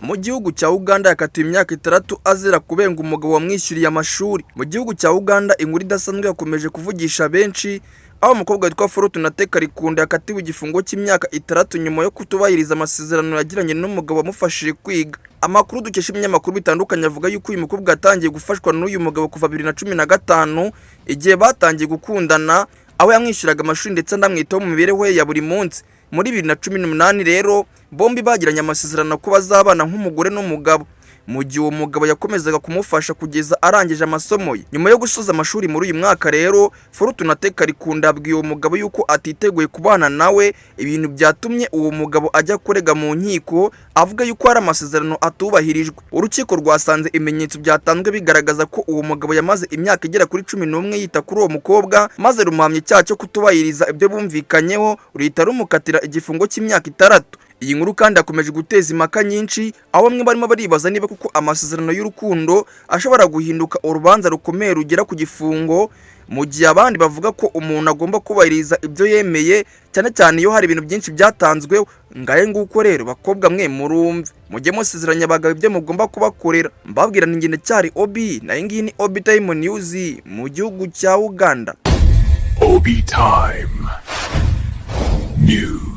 Mu gihugu cya Uganda yakatiwe imyaka 6 azira kubenga umugabo wamwishyuriye amashuri. Mu gihugu cya Uganda inkuru idasanzwe yakomeje kuvugisha benshi, aho umukobwa witwa Fortunateka Rikunda yakatiwe igifungo cy'imyaka 6 nyuma yo kutubahiriza amasezerano yagiranye n'umugabo wamufashije kwiga. Amakuru dukesha ibinyamakuru bitandukanye avuga yuko uyu mukobwa yatangiye gufashwa n'uyu mugabo kuva 2015 igihe batangiye gukundana, aho yamwishyuraga amashuri ndetse ndamwitaho mu mibereho ye ya buri munsi. Muri 2018 rero bombi bagiranye amasezerano ko bazabana nk'umugore n'umugabo, mu gihe uwo mugabo yakomezaga kumufasha kugeza arangije amasomo ye. Nyuma yo gusoza amashuri muri uyu mwaka rero, Fortunateka Rikunda abwiye uwo mugabo yuko atiteguye kubana nawe, ibintu byatumye uwo mugabo ajya kurega mu nkiko avuga yuko hari amasezerano atubahirijwe. Urukiko rwasanze ibimenyetso byatanzwe bigaragaza ko uwo mugabo yamaze imyaka igera kuri 11 yita kuri uwo mukobwa, maze rumuhamya icyaha cyo kutubahiriza ibyo bumvikanyeho, ruhita rumukatira igifungo cy'imyaka 6. Iyi nkuru kandi akomeje guteza impaka nyinshi, aho bamwe barimo baribaza niba kuko amasezerano y'urukundo ashobora guhinduka urubanza rukomeye rugera ku gifungo, mu gihe abandi bavuga ko umuntu agomba kubahiriza ibyo yemeye, cyane cyane iyo hari ibintu byinshi byatanzwe. Ngaye nguko rero bakobwa mwe murumve, mujye musezeranya abagabo ibyo mugomba kubakorera. Mbabwira ningende cyari Obi, na ngiyi ni Obi Time News mu gihugu cya Uganda. Obi Time News.